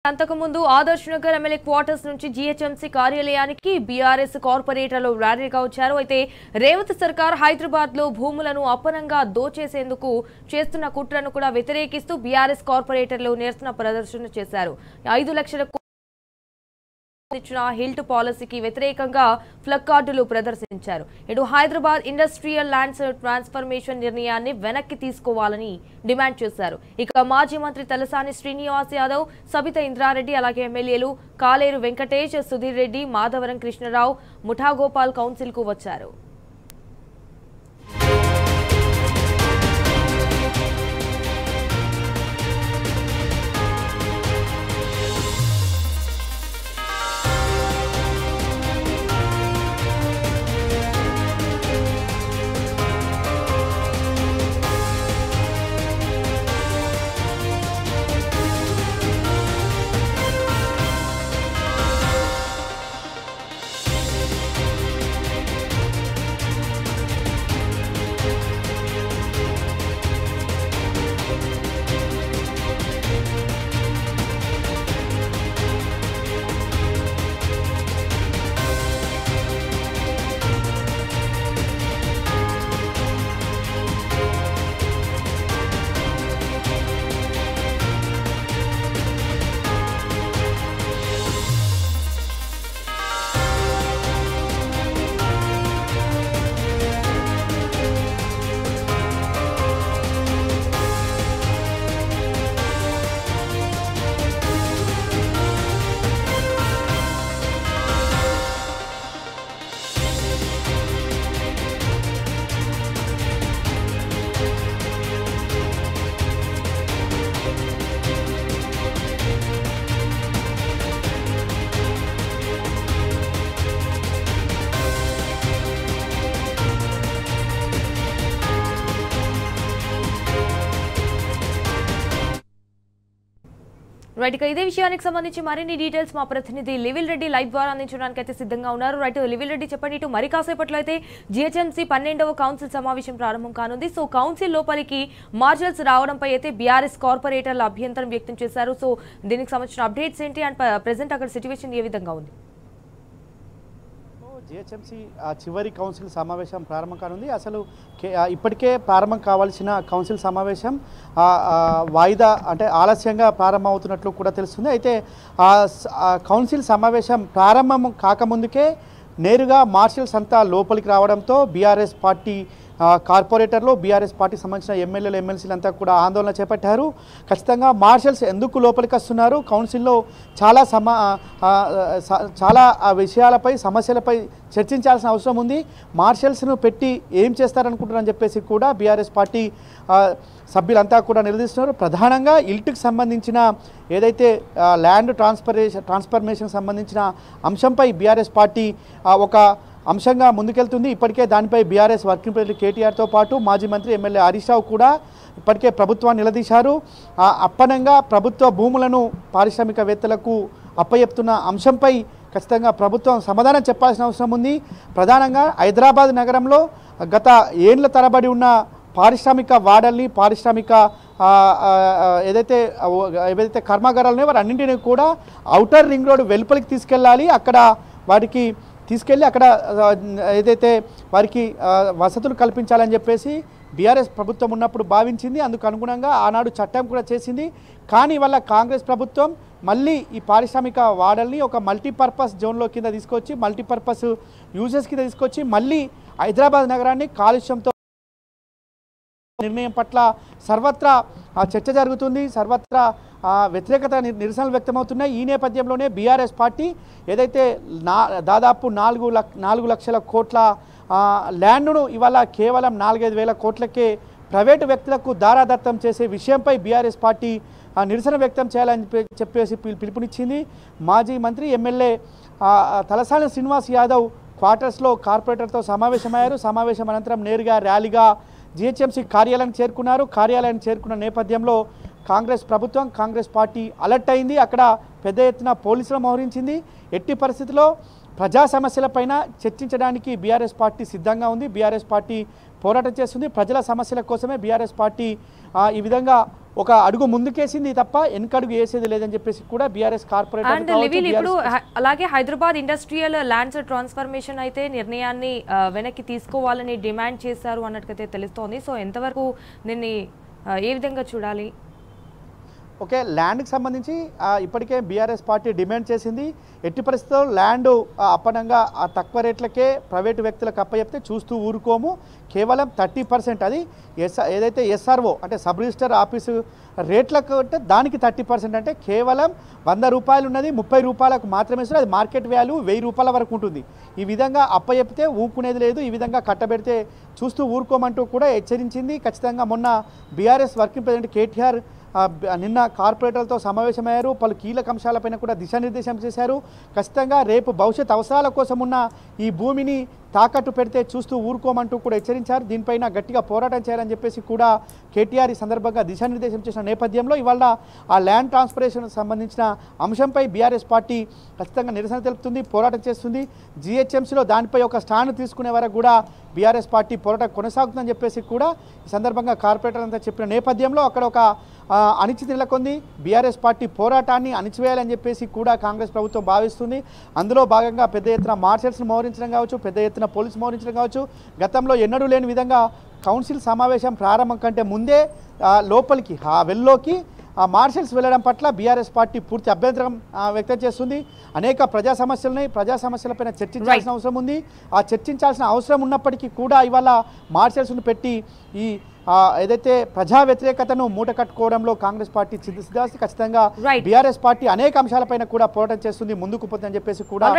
అంతకుముందు Adarsh Nagar MLA quarters నుంచి GHMC కార్యాలయానికి బీఆర్ఎస్ కార్పొరేటర్లు ర్యాలీగా వచ్చారు. అయితే రేవంత్ సర్కార్ హైదరాబాద్ లో భూములను అప్పనంగా దోచేసేందుకు చేస్తున్న కుట్రను కూడా వ్యతిరేకిస్తూ బీఆర్ఎస్ కార్పొరేటర్లు నిరసన ప్రదర్శన చేశారు. 5 లక్షల ఇచ్చిన హిల్ట్ పాలసీకి వ్యతిరేకంగా ఫ్లగ్ కార్డులు ప్రదర్శించారు. ఇటు హైదరాబాద్ ఇండస్ట్రియల్ ల్యాండ్స్ ట్రాన్స్ఫర్మేషన్ నిర్ణయాన్ని వెనక్కి తీసుకోవాలని డిమాండ్ చేశారు. ఇక మాజీ మంత్రి తలసాని శ్రీనివాస్ యాదవ్, సబితా ఇంద్రారెడ్డి, అలాగే ఎమ్మెల్యేలు కాలేరు వెంకటేష్, సుధీర్ రెడ్డి, మాధవరం కృష్ణరావు, ముఠాగోపాల్ కౌన్సిల్ కు వచ్చారు. రైట్, ఇక ఇదే విషయానికి సంబంధించి మరిన్ని డీటెయిల్స్ మా ప్రతినిధి లివిల్ రెడ్డి లైవ్ ద్వారా అందించడానికి అయితే సిద్ధంగా ఉన్నారు. రైట్ లివిల్ రెడ్డి, చెప్పండి. ఇటు మరి కాసేపట్లో అయితే జీహెచ్ఎంసీ 12వ కౌన్సిల్ సమావేశం ప్రారంభం కానుంది. సో కౌన్సిల్ లోపలికి మార్షల్స్ రావడంపై అయితే బీఆర్ఎస్ కార్పొరేటర్లు అభ్యంతరం వ్యక్తం చేశారు. సో దీనికి సంబంధించిన అప్డేట్స్ ఏంటి అండ్ ప్రెసెంట్ అక్కడ సిచ్యువేషన్ ఏ విధంగా ఉంది? జీహెచ్ఎంసీ చివరి కౌన్సిల్ సమావేశం ప్రారంభం కానుంది. అసలు ఇప్పటికే ప్రారంభం కావాల్సిన కౌన్సిల్ సమావేశం వాయిదా అంటే ఆలస్యంగా ప్రారంభం అవుతున్నట్లు కూడా తెలుస్తుంది. అయితే కౌన్సిల్ సమావేశం ప్రారంభం కాకముందుకే నేరుగా మార్షల్స్ అంతా లోపలికి రావడంతో బీఆర్ఎస్ పార్టీ కార్పొరేటర్లు, బీఆర్ఎస్ పార్టీకి సంబంధించిన ఎమ్మెల్యేలు, ఎమ్మెల్సీలు అంతా కూడా ఆందోళన చేపట్టారు. ఖచ్చితంగా మార్షల్స్ ఎందుకు లోపలికి వస్తున్నారు, కౌన్సిల్లో చాలా విషయాలపై, సమస్యలపై చర్చించాల్సిన అవసరం ఉంది, మార్షల్స్ను పెట్టి ఏం చేస్తారనుకుంటున్నారని చెప్పేసి కూడా బీఆర్ఎస్ పార్టీ సభ్యులంతా కూడా నిలదీస్తున్నారు. ప్రధానంగా ఇల్ట్కి సంబంధించిన ఏదైతే ల్యాండ్ ట్రాన్స్ఫర్మేషన్ సంబంధించిన అంశంపై బీఆర్ఎస్ పార్టీ ఒక అంశంగా ముందుకెళ్తుంది. ఇప్పటికే దానిపై బీఆర్ఎస్ వర్కింగ్ ప్రెసిడెంట్ కేటీఆర్తో పాటు మాజీ మంత్రి ఎమ్మెల్యే హరీష్ రావు కూడా ఇప్పటికే ప్రభుత్వాన్ని నిలదీశారు. అప్పనంగా ప్రభుత్వ భూములను పారిశ్రామికవేత్తలకు అప్పచెప్తున్న అంశంపై ఖచ్చితంగా ప్రభుత్వం సమాధానం చెప్పాల్సిన అవసరం ఉంది. ప్రధానంగా హైదరాబాద్ నగరంలో గత ఏండ్ల తరబడి ఉన్న పారిశ్రామిక వాడల్ని, పారిశ్రామిక ఏదైతే కర్మాగారాలు వారి అన్నింటినీ కూడా ఔటర్ రింగ్ రోడ్ వెలుపలికి తీసుకెళ్ళాలి. అక్కడ వారికి తీసుకెళ్ళి అక్కడ ఏదైతే వారికి వసతులు కల్పించాలని చెప్పేసి బీఆర్ఎస్ ప్రభుత్వం ఉన్నప్పుడు భావించింది. అందుకు అనుగుణంగా ఆనాడు చట్టం కూడా చేసింది. కానీ వల్ల కాంగ్రెస్ ప్రభుత్వం మళ్ళీ ఈ పారిశ్రామిక వాడల్ని ఒక మల్టీపర్పస్ జోన్లో కింద తీసుకొచ్చి, మల్టీపర్పస్ యూజెస్ కింద తీసుకొచ్చి మళ్ళీ హైదరాబాద్ నగరాన్ని కాలుష్యంతో నిర్ణయం పట్ల సర్వత్రా చర్చ జరుగుతుంది. సర్వత్రా వ్యతిరేకత, నిరసనలు వ్యక్తమవుతున్నాయి. ఈ నేపథ్యంలోనే బీఆర్ఎస్ పార్టీ ఏదైతే దాదాపు 4 లక్షల కోట్ల ల్యాండ్ను ఇవాళ కేవలం 4-5 వేల కోట్లకే ప్రైవేటు వ్యక్తులకు దారాదత్తం చేసే విషయంపై బీఆర్ఎస్ పార్టీ నిరసన వ్యక్తం చేయాలని చెప్పేసి పిలుపునిచ్చింది. మాజీ మంత్రి ఎమ్మెల్యే తలసాని శ్రీనివాస్ యాదవ్ క్వార్టర్స్లో కార్పొరేటర్తో సమావేశమయ్యారు. సమావేశం అనంతరం నేరుగా ర్యాలీగా జీహెచ్ఎంసీ కార్యాలయానికి చేరుకున్నారు. కార్యాలయానికి చేరుకున్న నేపథ్యంలో కాంగ్రెస్ ప్రభుత్వం, కాంగ్రెస్ పార్టీ అలర్ట్ అయింది. అక్కడ పెద్ద ఎత్తున పోలీసులు మోహరించింది. ఎట్టి పరిస్థితుల్లో ప్రజా సమస్యలపైన చర్చించడానికి బీఆర్ఎస్ పార్టీ సిద్ధంగా ఉంది. బీఆర్ఎస్ పార్టీ పోరాటం చేస్తుంది. ప్రజల సమస్యల కోసమే బీఆర్ఎస్ పార్టీ ఈ విధంగా ఒక అడుగు ముందుకేసింది తప్ప వెనకడుగు వేసేది లేదని చెప్పేసి కూడా బీఆర్ఎస్ అండ్ లివిల్ ఇప్పుడు అలాగే హైదరాబాద్ ఇండస్ట్రియల్ ల్యాండ్స్ ట్రాన్స్ఫర్మేషన్ అయితే నిర్ణయాన్ని వెనక్కి తీసుకోవాలని డిమాండ్ చేశారు అన్నట్టుగా తెలుస్తోంది. సో ఎంతవరకు దీన్ని ఏ విధంగా చూడాలి? ఓకే, ల్యాండ్కి సంబంధించి ఇప్పటికే బీఆర్ఎస్ పార్టీ డిమాండ్ చేసింది. ఎట్టి పరిస్థితుల్లో ల్యాండ్ అప్పనంగా తక్కువ రేట్లకే ప్రైవేటు వ్యక్తులకు అప్పచెప్తే చూస్తూ ఊరుకోము. కేవలం 30% అది ఏదైతే ఎస్ఆర్ఓ అంటే సబ్ రిజిస్టర్ ఆఫీసు రేట్లకు అంటే దానికి 30% అంటే కేవలం 100 రూపాయలు ఉన్నది 30 రూపాయలకు మాత్రమే ఇస్తుంది. అది మార్కెట్ వాల్యూ 1000 రూపాయల వరకు ఉంటుంది. ఈ విధంగా అప్పచెప్తే ఊరుకునేది లేదు, ఈ విధంగా కట్టబెడితే చూస్తూ ఊరుకోమంటూ కూడా హెచ్చరించింది. ఖచ్చితంగా మొన్న బీఆర్ఎస్ వర్కింగ్ ప్రెసిడెంట్ కేటీఆర్ నిన్న కార్పొరేటర్లతో సమావేశమయ్యారు. పలు కీలక అంశాలపైన కూడా దిశానిర్దేశం చేశారు. ఖచ్చితంగా రేపు భవిష్యత్ అవసరాల కోసం ఉన్న ఈ భూమిని తాకట్టు పెడితే చూస్తూ ఊరుకోమంటూ కూడా హెచ్చరించారు. దీనిపైన గట్టిగా పోరాటం చేయాలని చెప్పేసి కూడా కేటీఆర్ ఈ సందర్భంగా దిశానిర్దేశం చేసిన నేపథ్యంలో ఇవాళ ఆ ల్యాండ్ ట్రాన్స్ఫరేషన్ సంబంధించిన అంశంపై బీఆర్ఎస్ పార్టీ ఖచ్చితంగా నిరసన తెలుపుతుంది, పోరాటం చేస్తుంది. జీహెచ్ఎంసీలో దానిపై ఒక స్టాండ్ తీసుకునే వరకు కూడా బీఆర్ఎస్ పార్టీ పోరాటం కొనసాగుతుందని చెప్పేసి కూడా ఈ సందర్భంగా కార్పొరేటర్ అంతా చెప్పిన నేపథ్యంలో అక్కడ ఒక అనిశ్చితి నెలకొంది. బీఆర్ఎస్ పార్టీ పోరాటాన్ని అణిచివేయాలని చెప్పేసి కూడా కాంగ్రెస్ ప్రభుత్వం భావిస్తుంది. అందులో భాగంగా పెద్ద ఎత్తున మార్షల్స్ను మోహరించడం కావచ్చు, పెద్ద ఎత్తున పోలీసు మోహరించడం కావచ్చు. గతంలో ఎన్నడూ లేని విధంగా కౌన్సిల్ సమావేశం ప్రారంభం కంటే ముందే లోపలికి వెల్లోకి మార్షల్స్ వెళ్ళడం పట్ల బీఆర్ఎస్ పార్టీ పూర్తి అభ్యంతరం వ్యక్తం చేస్తుంది. అనేక ప్రజా సమస్యలపైన చర్చించాల్సిన అవసరం ఉంది. ఆ చర్చించాల్సిన అవసరం ఉన్నప్పటికీ కూడా ఇవాళ మార్షల్స్ను పెట్టి ఈ ఏదైతే ప్రజా వ్యతిరేకతను మూట కట్టుకోవడంలో కాంగ్రెస్ పార్టీ సిద్ధాస్తి. ఖచ్చితంగా బీఆర్ఎస్ పార్టీ అనేక అంశాలపైన కూడా పోరాటం చేస్తుంది, ముందుకు పోతుందని చెప్పేసి కూడా